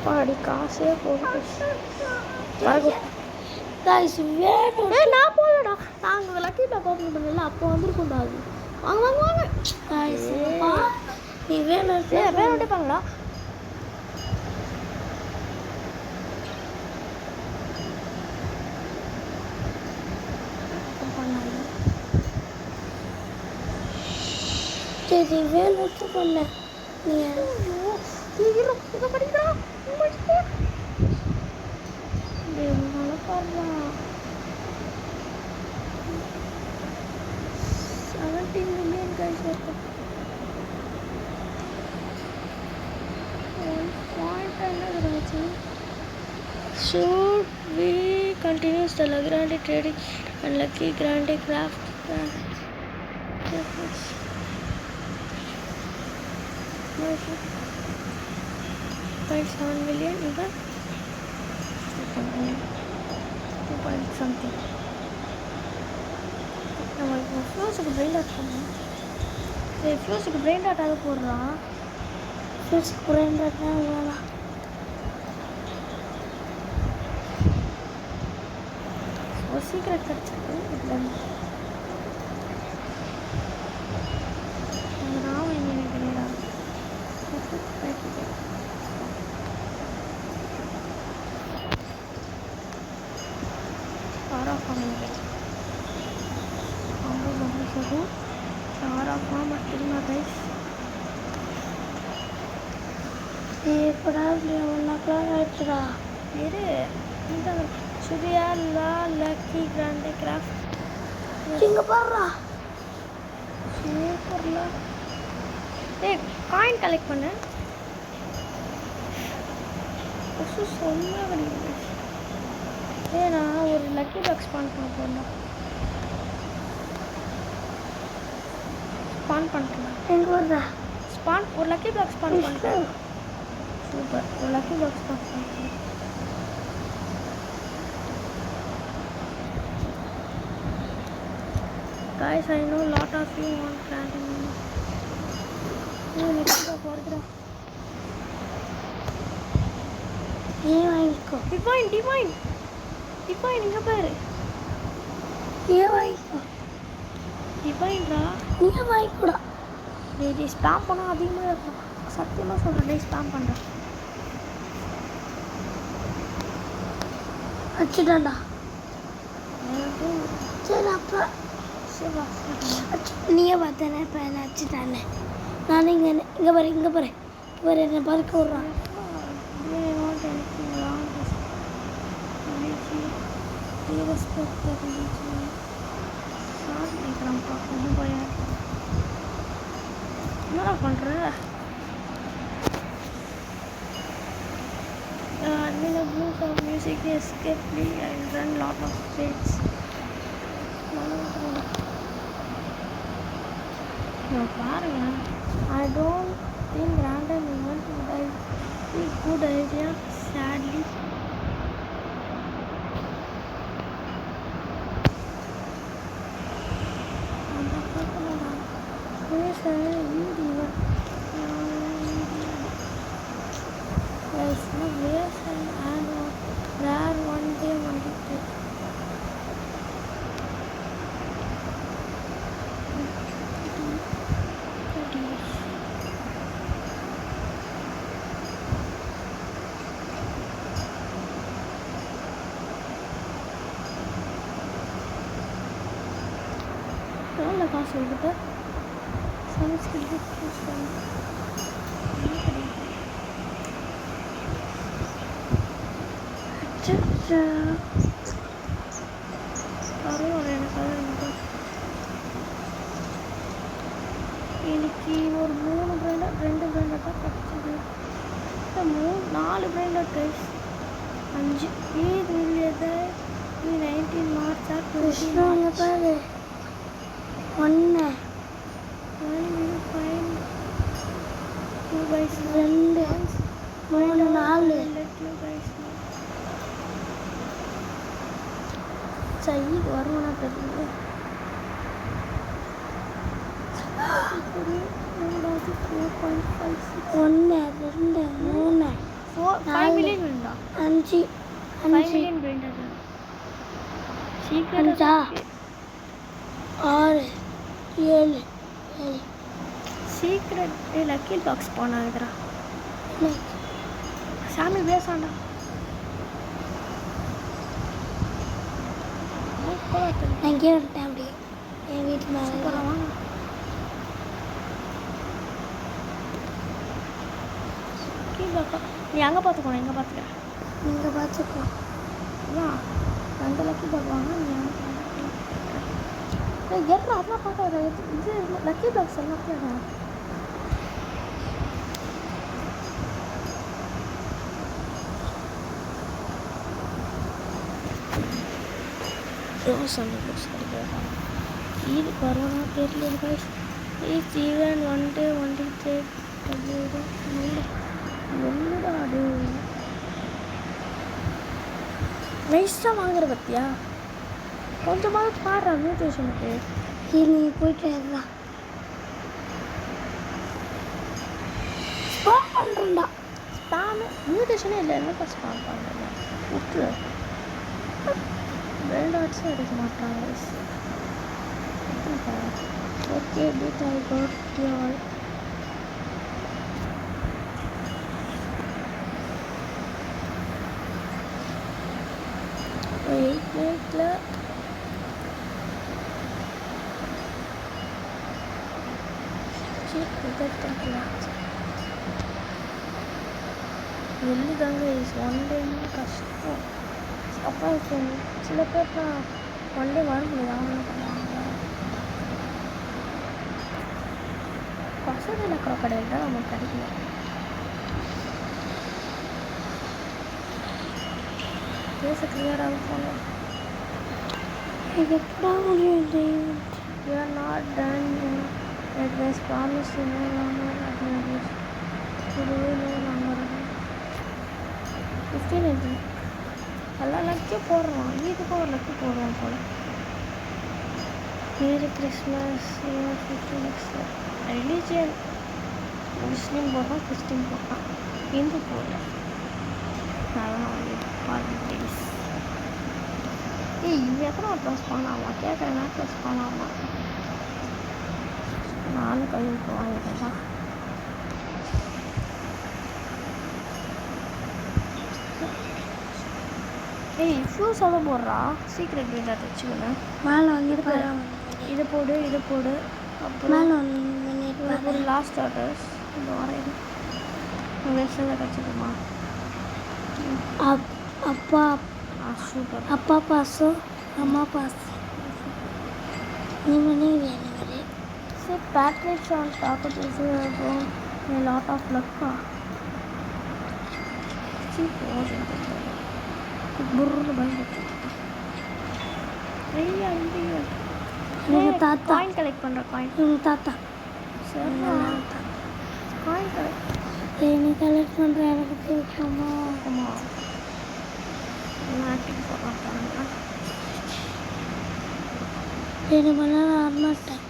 A: பாடி காசே போட்டு
B: கைஸ் வேணும்.
A: நான் போகலடா. நாங்கள் லக்கி டாக் ஓப்பன் பண்ணல, அப்போ வந்துருக்கோண்டா. அது வாங்க வாங்க வாங்க
B: கைஸ் நீ வேணும்
A: வேணுட்டே பண்ணலா.
B: சரி வேணும் பண்ண நீ
A: இதை படிக்கிறா பாருங்க. 17 மில்லியன் கைஸ் வருது. 1.10 should we continue the Grande trading and Lucky Grande craft? $0.7 million even 2 point something. நம்ம ஃபியூஸுக்கு பிரெயின் டாட் பண்ணோம். ஃபியூஸுக்கு பிரெயின் டாட்டாக போடுறான்.
B: ஃபியூஸுக்கு பிரெயின் டாட்டா வேணாம்.
A: ஒரு சீக்கிரம் கிடச்சிருக்கு. இதில் ராவன் என்ன கிடையாது.
B: probably 1 o'clock ஆயிடுச்சுடா.
A: இரு இந்த சுரியா லக்கி கிராண்டே கிராஃப்ட்
B: இங்க பாருடா.
A: சூப்பர்ல. ஏய் காயின் கலெக்ட் பண்ணு. கொசு சொல்ல வரீங்க. நான் ஒரு லக்கி பாக்ஸ் ஸ்பான் பண்ண போறேன். ஸ்பான் பண்ணிட்டேன்.
B: எங்க வருதா?
A: ஸ்பான் ஒரு லக்கி பாக்ஸ் ஸ்பான் பண்ணிட்டேன். சூப்பர். ஒரு லக்கி பாக்ஸ் ஸ்பான் பண்ணிட்டேன். Guys, I know a lot of you want planting. Next up,
B: நீ வாங்கிக்கோ.
A: Divine இங்க பாரு.
B: நீ வாங்கிக்கோ.
A: Divine-ரா.
B: நீ வாங்கிக்கோடா.
A: டேய் ஸ்பாம் பண்ணா அதிகமாக இருக்கும். சத்தியமாக சொல்கிறேன், டேய் ஸ்பாம் பண்ணுறேன்.
B: வச்சுட்டான்டா. சரி அப்போ நீயே பார்த்தேனே இப்போ என்ன வச்சுட்டானே. நானும் இங்கே பாரு என்னை பறக்க விட்றான்.
A: என்னடா பண்ணுற? blues of music escape me and run lot of states. பாருங்க, I don't think random event would be good idea, sadly. எவ்வளோ காசு கொடுத்து சமஸ்கிருத பரவாயில்ல எனக்கு அது இன்னைக்கு ஒரு 3 பிராண்டட் 2 பிராண்டட் தான் கிடச்சிது. 4 பிராண்டட் கைஸ் 5 இது இல்லையது 19 மார்ச்சா 20
B: பாரு ஒன்று
A: 2 guys
B: 2 3 4
A: சரி இது வருமானா தெரியல.
B: ஒன்று 2 3
A: 5 மில்லியன் வேண்டா
B: 5
A: 5 மில்லியன் வேண்டாது சீக்கிரம்
B: 6 7
A: சீக்கிரம் லக்கி பாக்ஸ் போனாங்கடா சாமி பேசாண்டா
B: நான் இங்கே வந்துட்டேன் அப்படியே என் வீட்டில் மேலே
A: போகலாம். நீ அங்கே பார்த்துக்கணும் எங்கே பார்த்துக்க
B: நீங்கள் பார்த்துக்கோ
A: அதான் அந்த லக்கி பார்க்குவாங்க நீ எல்லாம் அதெல்லாம் பார்க்காத இது லக்கி பாக்ஸ் எல்லாம் இது கொரோனா தெரியல guys. It's even 1 day 1 என்னடா அது நைஸாக வாங்குற பத்தியா கொஞ்சமாவது பாடுறா மியூட்டேஷனுக்கு
B: நீ போயிட்டு இருந்தா பண்ணுறா
A: ஸ்பாம் மியூட்டேஷனே இல்லை என்னப்பா ஸ்பாம் பண்ணுறேன் விட்டு வெல்டாட்ஸும் எடுக்க மாட்டாங்க. Okay but I got your வெயிட்டில் எள்ளுதாங்க இஸ் 1 டேனா கஷ்டம். அப்புறம் சில பேர்லாம் 1 டே வர முடியாது. அவங்க என்ன பண்ணுவாங்க பசங்க கடையில் தான் நமக்கு கிடைக்கல. பேச கிளியராக போங்க.
B: இது எப்படா முடியும்?
A: You are not done. It was promised to no longer acknowledge. Today no longer. 15 இருக்கு. எல்லாம் லக்கி போடுறோம். இதுக்கும் ஒரு லக்கி போடுவோம் போல. Merry Christmas 15 extra. ரிலீஜியன் முஸ்லீம் போடுறோம், கிறிஸ்டின் போடுறோம், இந்து போடுறோம். ஹாலிடேஸ் இது எத்தனை ப்ளஸ் பண்ணலாமா கேட்குறேன்னா ப்ளஸ் பண்ணலாமா? நானும் கையெழுத்து வாங்கிட்டேன்ப்பா. ஃபியூஸ் எவ்வளோ போடுறா? சீக்கிரம் டேட்டா வச்சுக்கணும்.
B: மேலே வந்து
A: இது போடு இது போடு. அப்புறம்
B: மேலே
A: ஒரு லாஸ்ட் ஆர்டர்ஸ் இந்த வரையும் வெஸ்டில் கற்றுக்குமா?
B: அப்பா
A: சூப்பர்.
B: அப்பா பாசம் அம்மா பாசம் நீ வேணுங்கிறே.
A: சரி பேட்ரிக்ஸ் ஆன் டாப் பேசி a lot of luck. புர்னு பயந்துட்டு
B: தாத்தா
A: காயின் கலெக்ட் பண்ணுற காயின்
B: எங்கள் தாத்தா
A: சரி காயின் கலெக்ட்
B: நீ கலெக்ட் பண்ணுற எனக்கு பிடிக்குமா?
A: ஆமாம் ஆக்டிங் போட மாட்டாங்க.
B: ரெண்டு மணி நேரம் வரமாட்டேன்.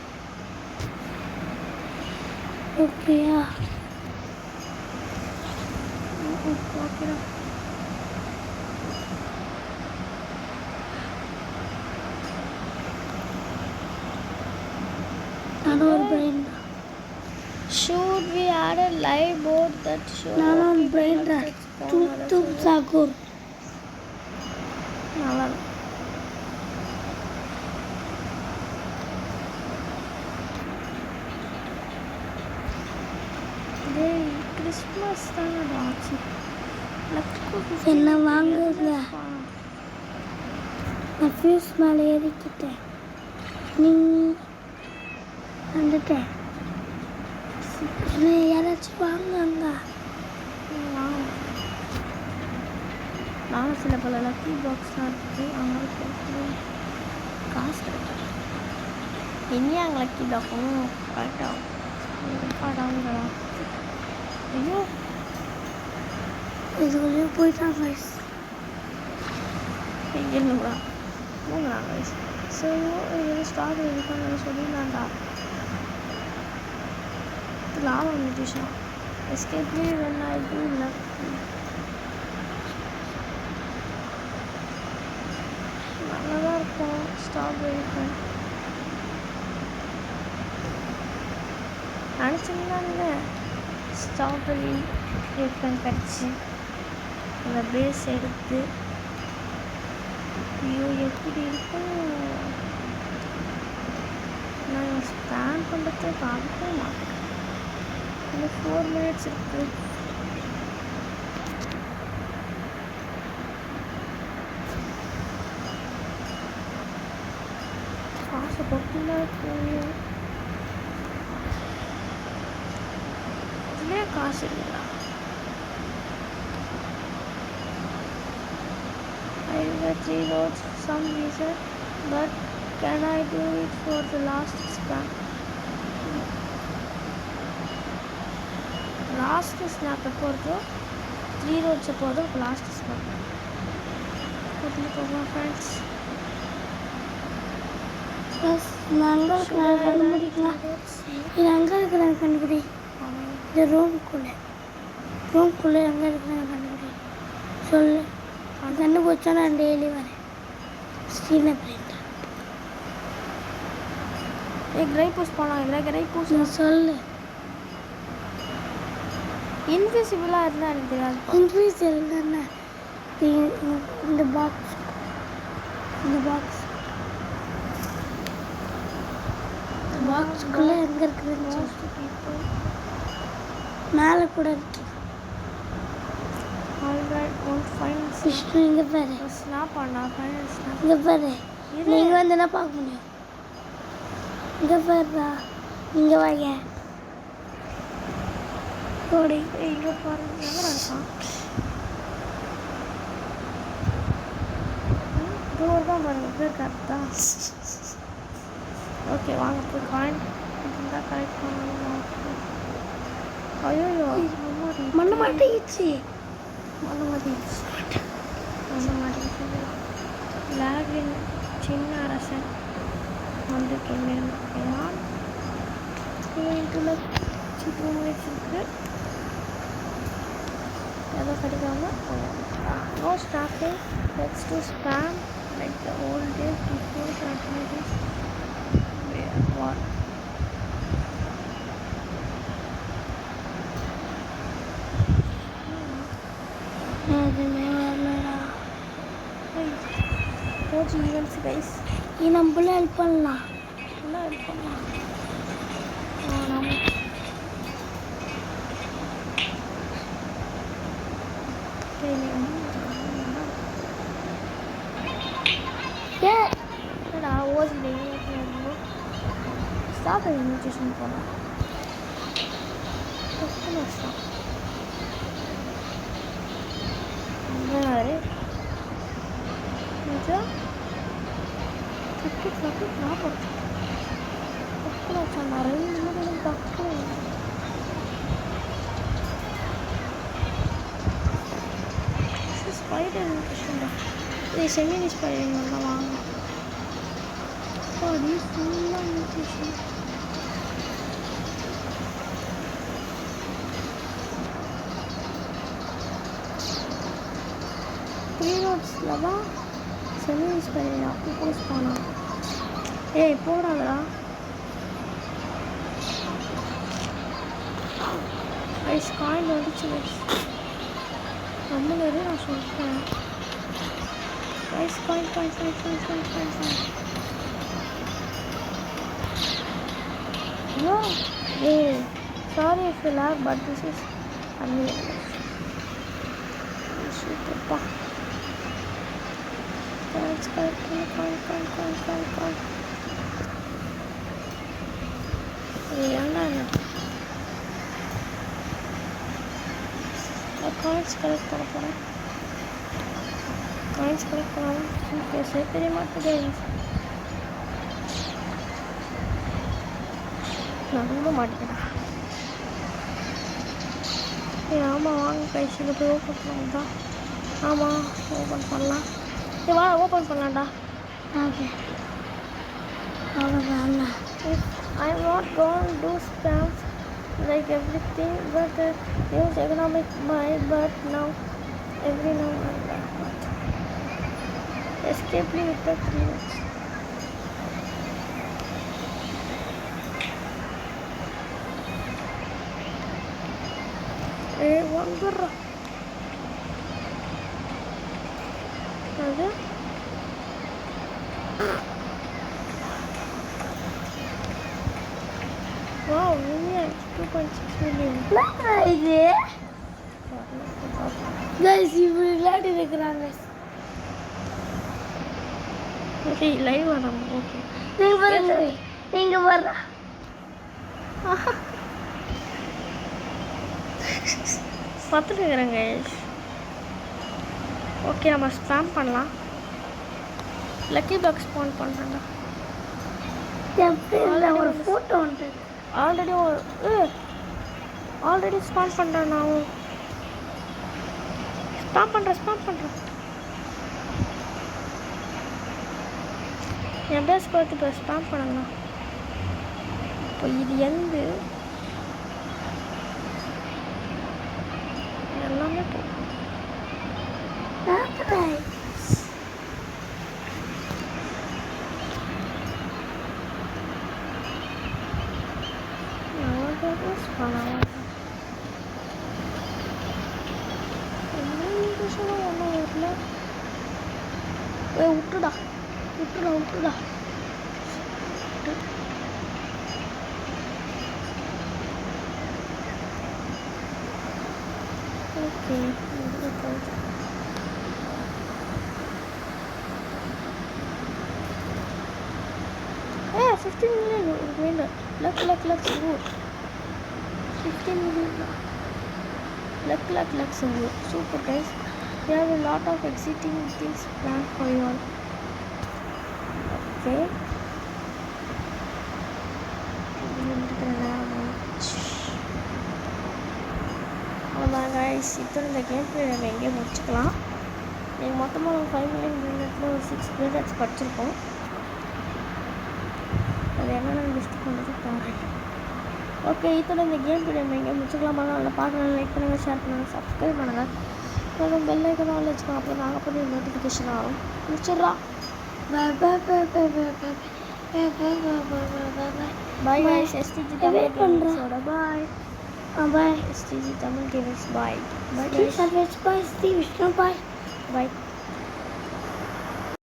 B: ஓகேயா?
A: ஓகேடா.
B: நானும் ஒரு பிரெயின் தான்.
A: Should we add a live board that show
B: நானும் ஒரு
A: people
B: பிரெயின் தான்.
A: like that
B: தூ
A: spawn
B: தூ
A: others?
B: சாக்கூர்.
A: நல்லா இருக்கும். டேய் கிறிஸ்மஸ் தானடா ஆச்சு.
B: என்ன வாங்குங்க? நான் ஃபியூஸ் மேலே ஏறிக்கிட்டேன். நீ வந்துட்டேன். என்ன யாராச்சும் வாங்குங்க.
A: நானும் சில பல லக்கி பாக்ஸ்லாம் இருக்குது. அதனால போட்டு காசு கிடைக்கும். இனி அங்கே லக்கி பாக்ஸும் கரெக்டாகும். பாடாங்களா? ஐயோ
B: இது கொஞ்சம் போயிட்டான் கைஸ்.
A: என்னடா மூணாம் வயசு. ஸோ இது ஸ்டாக் இருக்கான்னு சொல்லிடலாம்டா. லாபம் நியூட்ரிஷன் எஸ்கேப்லி வென் ஐ டூ லக்கி. நல்லா தான் இருக்கும் ஸ்ட்ராபெரி ஃபன். நினச்சிங்கன்னா ஸ்ட்ராபெரி ஃபன் கிடச்சி அந்த பேஸ் எடுத்து ஐயோ எப்படி இருக்கும். நான் ஸ்பேன் பண்ணுறதே பார்க்கவே மாட்டேன். இன்னும் 4 minutes இருக்குது. காசு கொட்டினா போயும் இதுலேயே காசு இல்லையா? I got 3 roads some reason, but can I do it for the last spam? Last snap பொறுத்தோ 3 roads போதும் last spam. கூட்டிட்டு friends.
B: ப்ளஸ் நான் அங்கே இருக்கிற கண்டுபிடிக்கலாம். இது அங்கே இருக்கிற கண்டுபிடி. இந்த ரூம்குள்ளே எங்கே இருக்கிற கண்டுபிடி சொல்லு. கண்டுபிடிச்சா நான் டெய்லி வரேன். ஸ்டீலை பிரிண்ட்
A: கிரை பூஸ் போகலாம். கிரை பூஸ்
B: சொல்லு.
A: இன்விசிபிளாக இருந்தால் எனக்கு தெரியாது.
B: இன்விசிபிள் தானே இந்த பாக்ஸ். பாக்ஸுக்குள்ளே எங்கே இருக்குதுன்னு மேலே கூட இருக்கு. விஷ்ணு இங்கே பாரு.
A: ஸ்னாப் பண்ணா
B: இங்கே பாரு. நீங்கள் வந்துன்னா பார்க்க முடியும். இங்கே பாருடா. இங்கே வாங்க. ஓடி
A: இங்கே பாருங்க எங்கே இருக்கான். டோர் தான் பாருங்க பேர் கரெக்டா. ஓகே வாங்க போய் காயின் இருந்தால் கரெக்ட் பண்ணலாம். ஐயோ
B: மண்ணை மாட்டிக்கிச்சு.
A: லாகின் சின்ன அரசன் வந்து கேள்விதான் 2 minutes இருக்குது. எதோ கிடைக்காம no stopping. Let's do spam like the old days before activities. What
B: எதுவுமே வரலடா.
A: OG events guys.
B: நம்மள ஹெல்ப் பண்ணலாம்.
A: நல்லா இருக்கணும். நம்ம என்னடா ஓஜி ஸ்டாப் இன்விடேஷன் போகலாம். வருஷம் நிஜம் தப்பு நான் தப்பு வச்சா நிறைய தப்பு. ஸ்பைடர் இன்ட்ரெஸ்ட் இது செமி ஸ்பைடர் நல்லா வாங்க. அப்படி ஃபுல்லாக இன்ட்ரெஸ்ட் கேம்ஸில் தான் செமி இன்ஸ்பைரிங் அப்போ போஸ்ட் பண்ணான். ஏய் போடாதடா. கைஸ் காயின் வந்துச்சு கைஸ். ரொம்ப நேரம் நான் சொல்லிட்டேன் guys. Coin. No. Hey, sorry if you lag, but this is amazing. Super. Coin. Hey, Anna. Coins collect பண்ண போறேன். Coins collect பண்ணாலும் பேசவே தெரிய மாட்டேங்குது. நம்ப மாட்டேங்கிறேன். ஆமாம் வாங்க கைஸ், இதை போய் ஓப்பன் பண்ணலாம் தான். ஆமாம் ஓப்பன் பண்ணலாம். வா ஓப்பன் பண்ணலாம்டா.
B: ஓகே அவ்வளோதான்.
A: I am not going to do spams like everything, but use economic mind. But now every now and then escape with the 3 minutes. வந்துடுறா. அது வாவ் மில்லியன் 2.6 மில்லியன்
B: இது கைஸ் இப்படி விளையாடி இருக்கிறாங்க.
A: ஓகே லைவ் வரோம். Okay
B: நீங்க வர்ற
A: பார்த்துட்டுருக்குறேங்க. ஓகே நம்ம ஸ்பேம் பண்ணலாம். லக்கி பாக்ஸ் ஸ்பான் பண்ணுறேன்டா.
B: ஒரு ஃபோட்டோ வந்து
A: ஆல்ரெடி ஸ்பான் பண்ணுறேன். நான் ஸ்பாம் பண்ணுறேன். என் பேஸ் பார்த்து இப்போ ஸ்பாம் பண்ணுங்கண்ணா. இப்போ இது எந்த எல்லாமே ஒன்றும் வரல. விட்டுடா. Okay 15 million winner. Luck so good. 15 million. Luck so good. Super guys. We have a lot of exciting things planned for you all. Okay. அவ்வளோதான் கைஸ், இத்தனை இந்த கேம் பிளே நம்ம எங்கேயே முடிச்சுக்கலாம். நீங்கள் மொத்தமாக ஒரு 5 மில்லியன் மினிட்ல ஒரு 6 மினிட்ஸ் படிச்சிருக்கோம். அது என்னென்ன லிஸ்ட் பண்ணுறது பாருங்கள். ஓகே இத்தனை இந்த கேம் பிளே நம்ம எங்கேயே முடிச்சுக்கலாம். நல்லா பார்க்கலாம், லைக் பண்ணுங்கள், ஷேர் பண்ணுங்கள், சப்ஸ்கிரைப் பண்ணுங்கள். அப்புறம் பெல் ஐக்கன் ஆல் வச்சுக்கலாம். அப்புறம் நாங்கள் பண்ணி நோட்டிஃபிகேஷன் ஆகும். முடிச்சிடலாம். பாய் guys, STG Tamil Gamers ஓட பாய்.
B: பாய்
A: STG Tamil Gamers பாய்.
B: Bye guys. Bye Steve Vishnu bye.
A: Bye.